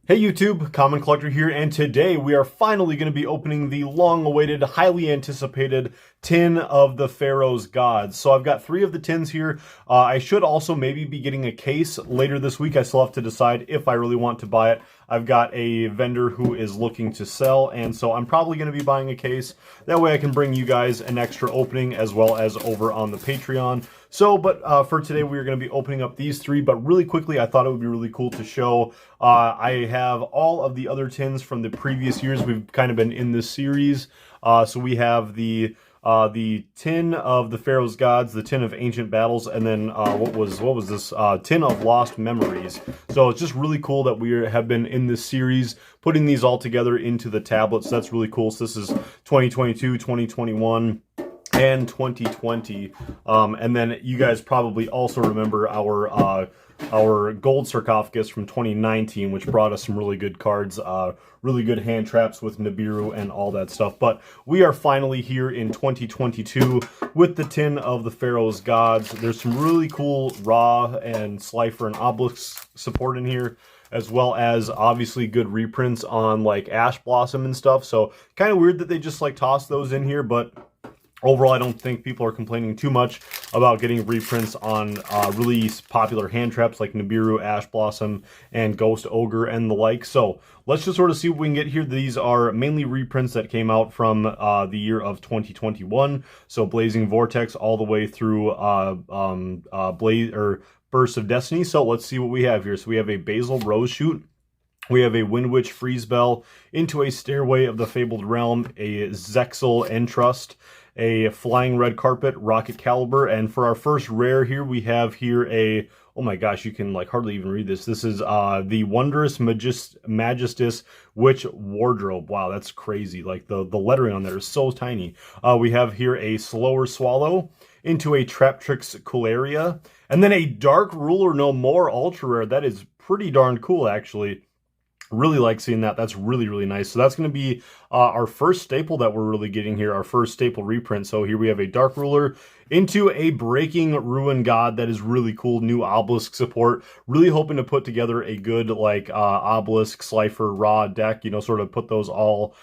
Hey YouTube, Common Collector here, and today we are finally going to be opening the long-awaited, highly anticipated tin of the Pharaoh's gods. So I've got 3 of the tins here. I should also maybe be getting a case later this week. I still have to decide if I really want to buy it. I've got a vendor who is looking to sell, and so I'm probably going to be buying a case. That way I can bring you guys an extra opening as well as over on the Patreon. So, but for today, we are going to be opening up these 3, but really quickly, I thought it would be really cool to show. I have all of the other tins from the previous years. We've kind of been in this series. So we have the tin of the Pharaoh's gods, the tin of ancient battles, and then what was this tin of lost memories. So it's just really cool that we have been in this series, putting these all together into the tablets. That's really cool. So this is 2022, 2021. And 2020, and then you guys probably also remember our gold sarcophagus from 2019, which brought us some really good cards, really good hand traps with Nibiru and all that stuff. But we are finally here in 2022 with the tin of the Pharaoh's gods. There's some really cool Ra and Slifer and Obelisk support in here, as well as obviously good reprints on like Ash Blossom and stuff. So kind of weird that they just like toss those in here, but overall, I don't think people are complaining too much about getting reprints on really popular hand traps like Nibiru, Ash Blossom, and Ghost Ogre and the like. So let's just sort of see what we can get here. These are mainly reprints that came out from the year of 2021. So Blazing Vortex all the way through Burst of Destiny. So let's see what we have here. So we have a Basil Rose Shoot. We have a Wind Witch Freeze Bell, Into a Stairway of the Fabled Realm, a Zexal Entrust, a Flying Red Carpet, Rocket Caliber, and for our first rare here, we have here a, oh my gosh, you can like hardly even read this. This is the Wondrous Magistus Witch Wardrobe. Wow, that's crazy. Like the lettering on there is so tiny. We have here a Slower Swallow, Into a Traptrix Cularia, and then a Dark Ruler No More Ultra Rare. That is pretty darn cool, actually. Really like seeing that. That's really, really nice. So that's going to be our first staple that we're really getting here, our first staple reprint. So here we have a Dark Ruler into a Breaking Ruin God. That is really cool. New Obelisk support. Really hoping to put together a good like Obelisk, Slifer, Ra deck, you know, sort of put those all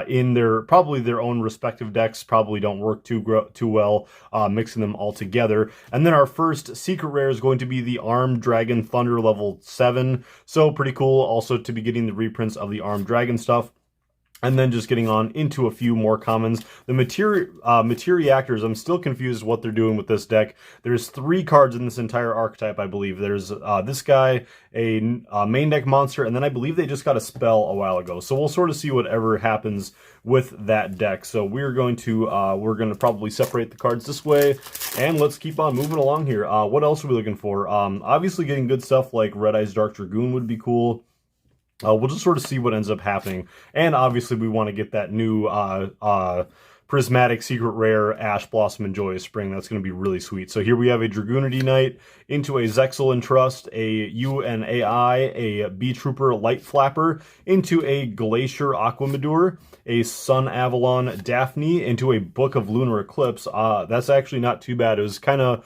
in their, probably their own respective decks. Probably don't work too well mixing them all together. And then our first secret rare is going to be the Armed Dragon Thunder level 7. So pretty cool also to be getting the reprints of the Armed Dragon stuff. And then just getting on into a few more commons. The Materiactors, I'm still confused what they're doing with this deck. There's 3 cards in this entire archetype, I believe. There's this guy, a main deck monster, and then I believe they just got a spell a while ago. So we'll sort of see whatever happens with that deck. So we're going to probably separate the cards this way, and let's keep on moving along here. What else are we looking for? Obviously getting good stuff like Red Eyes Dark Dragoon would be cool. We'll just sort of see what ends up happening. And obviously we want to get that new Prismatic Secret Rare Ash Blossom and Joyous Spring. That's going to be really sweet. So here we have a Dragoonity Knight, into a Zexal Entrust, a UNAI, a Bee Trooper Light Flapper, into a Glacier Aquamadur, a Sun Avalon Daphne, into a Book of Lunar Eclipse. That's actually not too bad. It was kind of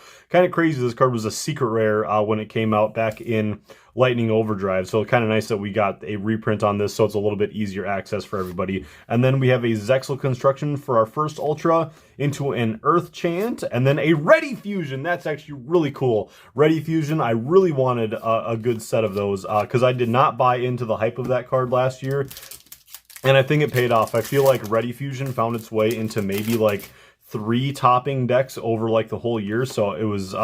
crazy. This card was a secret rare when it came out back in Lightning Overdrive, so kind of nice that we got a reprint on this, so it's a little bit easier access for everybody. And then we have a Zexal Construction for our first Ultra, into an Earth Chant, and then a Ready Fusion. That's actually really cool. Ready Fusion, I really wanted a good set of those, because I did not buy into the hype of that card last year, and I think it paid off. I feel like Ready Fusion found its way into maybe like 3 topping decks over like the whole year. So it was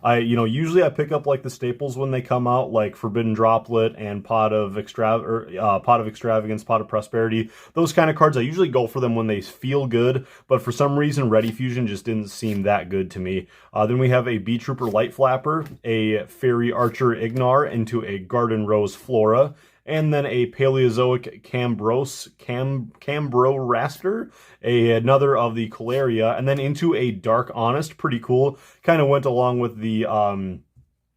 usually I pick up like the staples when they come out, like Forbidden Droplet and Pot of Extravagance, Pot of Prosperity. Those kind of cards, I usually go for them when they feel good, but for some reason Ready Fusion just didn't seem that good to me. Then we have a Bee Trooper Light Flapper, a Fairy Archer Ignar, into a Garden Rose Flora, and then a Paleozoic Cambro-Raster, another of the Cularia, and then into a Dark Honest. Pretty cool. Kind of went along with the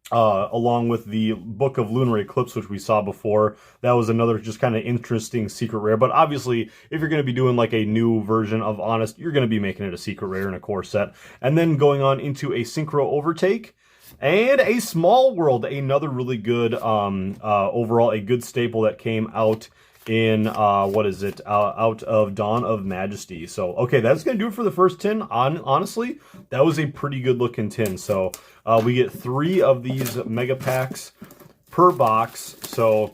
Book of Lunar Eclipse, which we saw before. That was another just kind of interesting secret rare. But obviously, if you're going to be doing like a new version of Honest, you're going to be making it a secret rare in a core set. And then going on into a Synchro Overtake, And a Small World, another really good, overall, a good staple that came out in, what is it, out of Dawn of Majesty. So, okay, that's going to do it for the first tin. Honestly, that was a pretty good looking tin. So, we get 3 of these mega packs per box. So,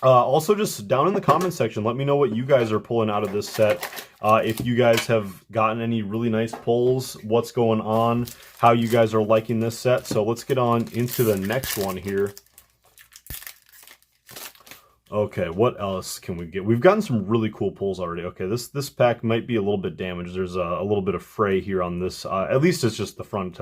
also just down in the comment section, let me know what you guys are pulling out of this set. If you guys have gotten any really nice pulls, what's going on, how you guys are liking this set. So let's get on into the next one here. Okay, what else can we get? We've gotten some really cool pulls already. Okay, this pack might be a little bit damaged. There's a little bit of fray here on this. At least it's just the front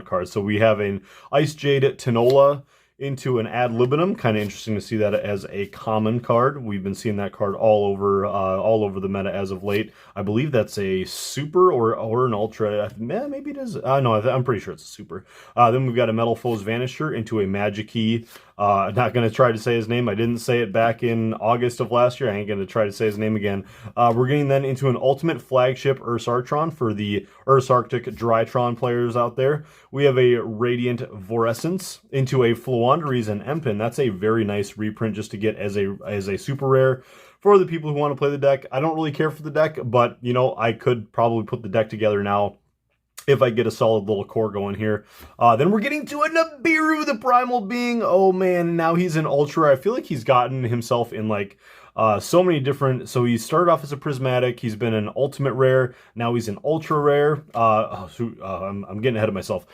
card. So we have an Ice Jade Tinola into an Ad Libitum. Kind of interesting to see that as a common card. We've been seeing that card all over the meta as of late. I believe that's a super or an ultra. Maybe it is. No, I'm pretty sure it's a super. Then we've got a Metal Foes Vanisher into a Magic-Key. Not going to try to say his name. I didn't say it back in August of last year. I ain't going to try to say his name again. We're getting then into an Ultimate Flagship Ursartron for the Ursarctic Drytron players out there. We have a Radiant Vorescence into a Floowandereeze and Empin. That's a very nice reprint just to get as a super rare for the people who want to play the deck. I don't really care for the deck, but, you know, I could probably put the deck together now if I get a solid little core going here. Then we're getting to a Nibiru, the Primal Being. Oh man, now he's an Ultra. I feel like he's gotten himself in like so many different... So he started off as a Prismatic. He's been an Ultimate Rare. Now he's an Ultra Rare. I'm getting ahead of myself.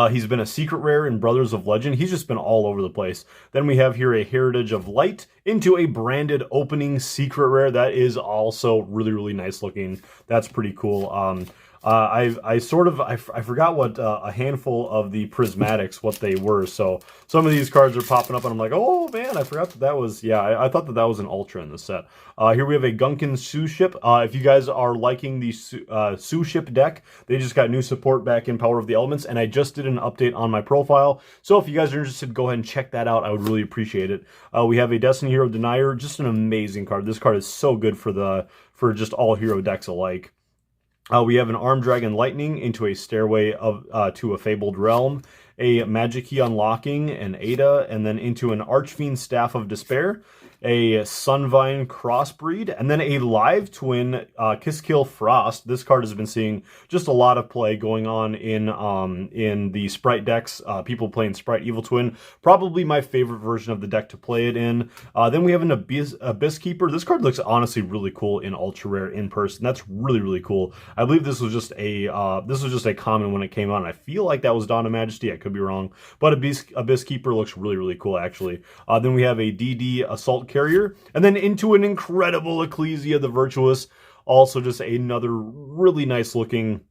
He's been a Secret Rare in Brothers of Legend. He's just been all over the place. Then we have here a Heritage of Light into a branded opening Secret Rare. That is also really, really nice looking. That's pretty cool. I forgot what a handful of the Prismatics, what they were. So some of these cards are popping up and I'm like, oh man, I forgot that was, yeah, I thought that was an Ultra in the set. Here we have a Gunkin Sue Ship. If you guys are liking the Sue Ship deck, they just got new support back in Power of the Elements, and I just did an update on my profile. So if you guys are interested, go ahead and check that out. I would really appreciate it. We have a Destiny Hero Denier, just an amazing card. This card is so good for just all hero decks alike. We have an Arm Dragon Lightning into a Stairway to a Fabled Realm, a Magic-Key Unlocking, an Ada, and then into an Archfiend Staff of Despair, a Sunvine Crossbreed, and then a live twin Kiskill Frost. This card has been seeing just a lot of play going on in the Sprite decks. People playing Sprite Evil Twin, probably my favorite version of the deck to play it in. Then we have an Abyss Keeper. This card looks honestly really cool in Ultra Rare in person. That's really, really cool. I believe this was just a common when it came out. And I feel like that was Dawn of Majesty. I could be wrong, but Abyss Keeper looks really, really cool actually. Then we have a DD Assault Carrier, and then into an incredible Ecclesia the Virtuous. Also just another really nice looking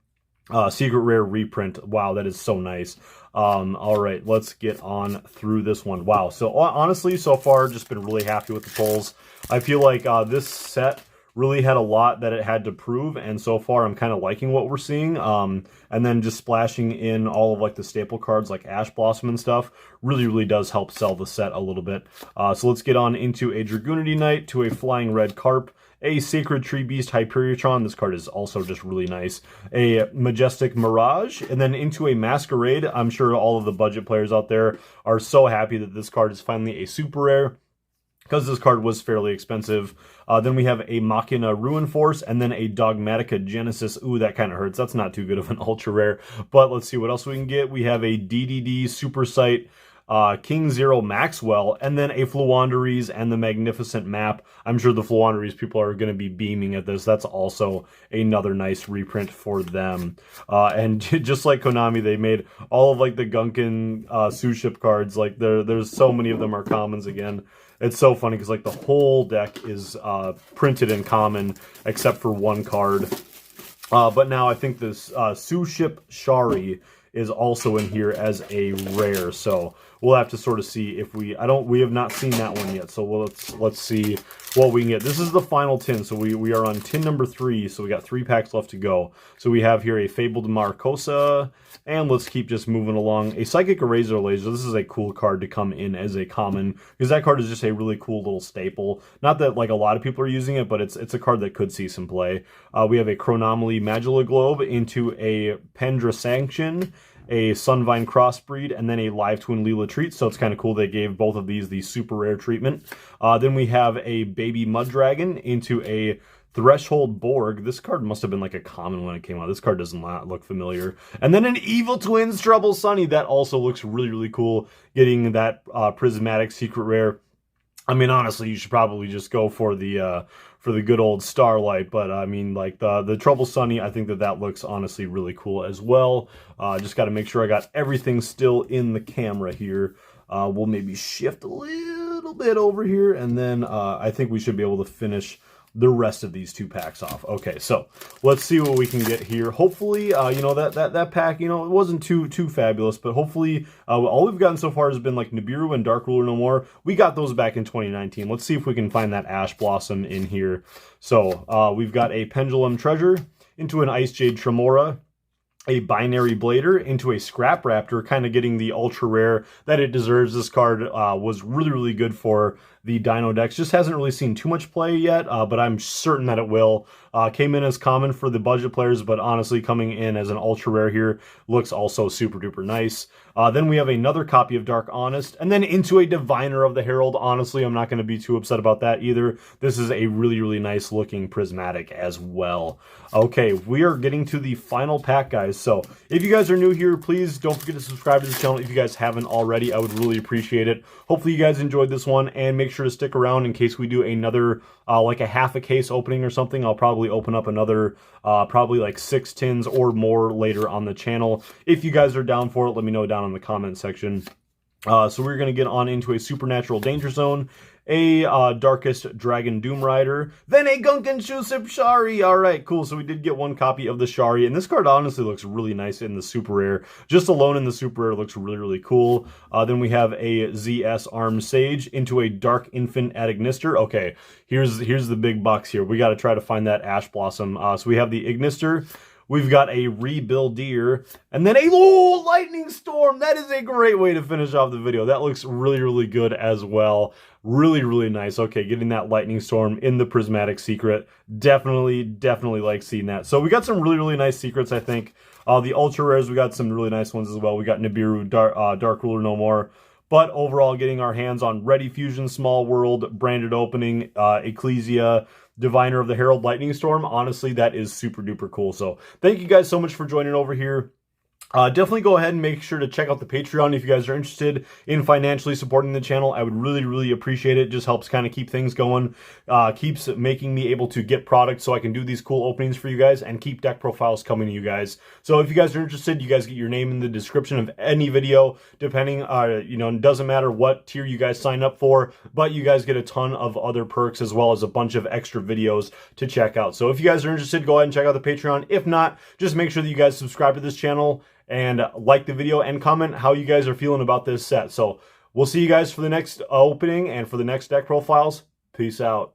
Secret Rare reprint. Wow, that is so nice. All right, let's get on through this one. Wow, so honestly, so far, just been really happy with the pulls. I feel like this set really had a lot that it had to prove, and so far I'm kind of liking what we're seeing. And then just splashing in all of like the staple cards like Ash Blossom and stuff really, really does help sell the set a little bit. So let's get on into a Dragoonity Knight to a Flying Red Carp, a Sacred Tree Beast Hyperion. This card is also just really nice. A Majestic Mirage, and then into a Masquerade. I'm sure all of the budget players out there are so happy that this card is finally a super rare, because this card was fairly expensive. Then we have a Machina Ruin Force, and then a Dogmatica Genesis. Ooh, that kind of hurts. That's not too good of an ultra rare, but let's see what else we can get. We have a DDD Super Sight, King Zero Maxwell, and then a Floowandereeze and the Magnificent Map. I'm sure the Floowandereeze people are going to be beaming at this. That's also another nice reprint for them. And just like Konami, they made all of like the Gunkin Sue Ship cards. Like there's so many of them are commons again. It's so funny because like the whole deck is printed in common except for one card. But now I think this Sue Ship Shari is also in here as a rare. So we'll have to sort of see if we have not seen that one yet. So let's see what we can get. This is the final tin. So we are on tin number 3. So we got 3 packs left to go. So we have here a Fabled Marcosa, and let's keep just moving along. A Psychic Eraser Laser. This is a cool card to come in as a common, because that card is just a really cool little staple. Not that like a lot of people are using it, but it's a card that could see some play. We have a Chronomaly Magilla Globe into a Pendra Sanction, a Sunvine crossbreed, and then a live twin Leela treat. So it's kind of cool they gave both of these the super rare treatment. Then we have a baby mud dragon into a Threshold Borg. This card must have been like a common when it came out. This card does not look familiar. And then an Evil Twins Trouble Sunny. That also looks really, really cool. Getting that prismatic secret rare. I mean, honestly, you should probably just go for the good old Starlight. But I mean, like the Trouble Sunny, I think that looks honestly really cool as well. Just got to make sure I got everything still in the camera here. We'll maybe shift a little bit over here, and then I think we should be able to finish the rest of these 2 packs off. Okay, so let's see what we can get here. Hopefully, you know, that pack, you know, it wasn't too fabulous, but hopefully all we've gotten so far has been like Nibiru and Dark Ruler No More. We got those back in 2019. Let's see if we can find that Ash Blossom in here. So we've got a Pendulum Treasure into an Ice Jade Tremora, a Binary Blader into a Scrap Raptor, kind of getting the ultra rare that it deserves. This card was really, really good for the Dino decks. Just hasn't really seen too much play yet, but I'm certain that it will. Came in as common for the budget players, but honestly coming in as an ultra rare here looks also super duper nice. Then we have another copy of Dark Honest, and then into a Diviner of the Herald. Honestly, I'm not going to be too upset about that either. This is a really, really nice looking prismatic as well. Okay, we are getting to the final pack, guys. So if you guys are new here, please don't forget to subscribe to the channel if you guys haven't already. I would really appreciate it. Hopefully you guys enjoyed this one, and make sure to stick around in case we do another like a half a case opening or something. I'll probably open up another probably like 6 tins or more later on the channel. If you guys are down for it, let me know down in the comment section. So we're going to get on into a Supernatural Danger Zone, a Darkest Dragon Doom Rider, then a Gunkan Shusip Shari. All right, cool. So we did get 1 copy of the Shari, and this card honestly looks really nice in the super rare. Just alone in the super rare looks really, really cool. Then we have a ZS Armed Sage into a Dark Infant Adignister. Okay, here's the big bucks here. We got to try to find that Ash Blossom. So we have the Ignister. We've got a Rebuilder, and then a Lightning Storm. That is a great way to finish off the video. That looks really, really good as well. Really, really nice. Okay, getting that Lightning Storm in the Prismatic Secret. Definitely like seeing that. So we got some really, really nice secrets, I think. The Ultra Rares, we got some really nice ones as well. We got Nibiru, Dark Ruler No More. But overall, getting our hands on Ready Fusion, Small World, Branded Opening, Ecclesia, Diviner of the Herald, Lightning Storm. Honestly, that is super duper cool. So thank you guys so much for joining over here. Definitely go ahead and make sure to check out the Patreon if you guys are interested in financially supporting the channel. I would really, really appreciate it. Just helps kind of keep things going. Keeps making me able to get products so I can do these cool openings for you guys and keep deck profiles coming to you guys. So if you guys are interested, you guys get your name in the description of any video, depending, you know, it doesn't matter what tier you guys sign up for, but you guys get a ton of other perks as well as a bunch of extra videos to check out. So if you guys are interested, go ahead and check out the Patreon. If not, just make sure that you guys subscribe to this channel and like the video and comment how you guys are feeling about this set. So we'll see you guys for the next opening and for the next deck profiles. Peace out.